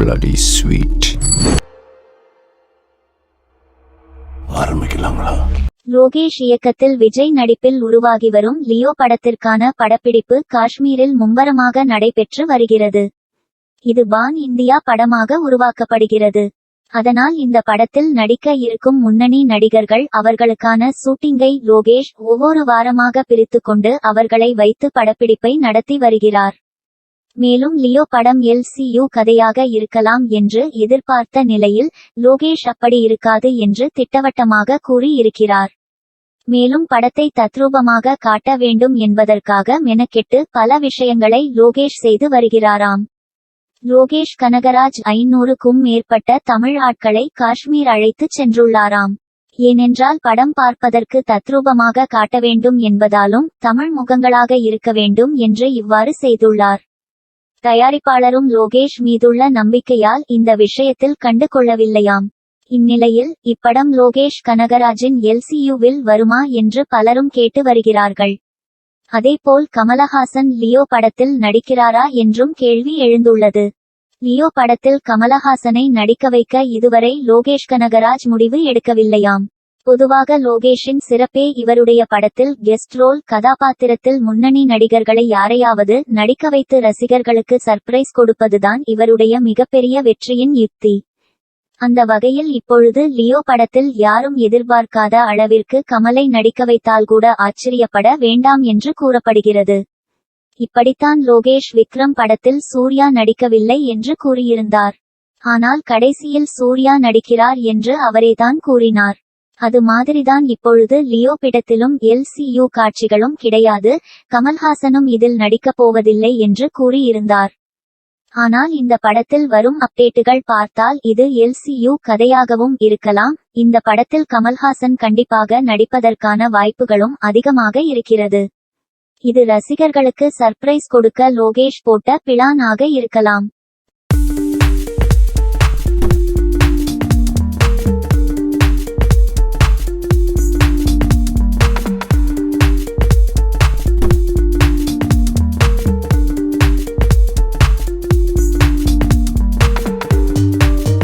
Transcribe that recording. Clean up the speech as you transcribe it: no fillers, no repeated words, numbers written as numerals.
bloody sweet. ஆரம்பிக்கலாங்களா? லோகேஷ் இயக்கத்தில் விஜய் நடிப்பில் உருவாகி வரும் லியோ படத்திற்கான படப்பிடிப்பு காஷ்மீரில் மும்முரமாக நடைபெற்று வருகிறது. இது பான் இந்தியா படமாக உருவாக்கப்படுகிறது. அதனால் இந்த படத்தில் நடிக்க இருக்கும் முன்னணி நடிகர்கள் அவர்களுக்கான ஷூட்டிங்கை லோகேஷ் ஒவ்வொரு வாரமாக பிரித்துக்கொண்டு அவர்களை வைத்து படப்பிடிப்பை நடத்தி வருகிறார். மேலும் லியோ படம் LCU கதையாக இருக்கலாம் என்று எதிர்பார்த்த நிலையில் லோகேஷ் அப்படி இருக்காது என்று திட்டவட்டமாக கூறி இருக்கிறார். மேலும் படத்தை தத்ரூபமாக காட்ட வேண்டும் என்பதற்காக மெனக்கெட்டு பல விஷயங்களை லோகேஷ் செய்து வருகிறாராம். லோகேஷ் கனகராஜ் 500க்கும் மேற்பட்ட தமிழ் ஆட்களை காஷ்மீர் அழைத்துச் சென்றுள்ளாராம். ஏனென்றால் படம் பார்ப்பதற்கு தத்ரூபமாக காட்ட வேண்டும் என்பதாலும் தமிழ் முகங்களாக இருக்க வேண்டும் என்று இவ்வாறு செய்துள்ளார். தயாரிப்பாளரும் லோகேஷ் மீதுள்ள நம்பிக்கையால் இந்த விஷயத்தில் கண்டு கொள்ளவில்லையாம். இந்நிலையில் இப்படம் லோகேஷ் கனகராஜின் LCUவில் வருமா என்று பலரும் கேட்டு வருகிறார்கள். அதேபோல் கமலஹாசன் லியோ படத்தில் நடிக்கிறாரா என்றும் கேள்வி எழுந்துள்ளது. லியோ படத்தில் கமலஹாசனை நடிக்க வைக்க இதுவரை லோகேஷ் கனகராஜ் முடிவு எடுக்கவில்லையாம். பொதுவாக லோகேஷின் சிறப்பே இவருடைய படத்தில் கெஸ்ட் ரோல் கதாபாத்திரத்தில் முன்னணி நடிகர்களை யாரையாவது நடிக்க வைத்து ரசிகர்களுக்கு சர்ப்ரைஸ் கொடுப்பதுதான் இவருடைய மிகப்பெரிய வெற்றியின் யுக்தி. அந்த வகையில் இப்பொழுது லியோ படத்தில் யாரும் எதிர்பார்க்காத அளவிற்கு கமலை நடிக்க வைத்தால் கூட ஆச்சரியப்பட வேண்டாம் என்று கூறப்படுகிறது. இப்படித்தான் லோகேஷ் விக்ரம் படத்தில் சூர்யா நடிக்கவில்லை என்று கூறியிருந்தார். ஆனால் கடைசியில் சூர்யா நடிக்கிறார் என்று அவரேதான் கூறினார். அது மாதிரிதான் இப்பொழுது லியோ படத்திலும் LCU காட்சிகளும் கிடையாது, கமல்ஹாசனும் இதில் நடிக்கப் போவதில்லை என்று கூறியிருந்தார். ஆனால் இந்த படத்தில் வரும் அப்டேட்டுகள் பார்த்தால் இது LCU கதையாகவும் இருக்கலாம். இந்த படத்தில் கமல்ஹாசன் கண்டிப்பாக நடிப்பதற்கான வாய்ப்புகளும் அதிகமாக இருக்கிறது. இது ரசிகர்களுக்கு சர்ப்ரைஸ் கொடுக்க லோகேஷ் போட்ட பிளான் ஆக இருக்கலாம்.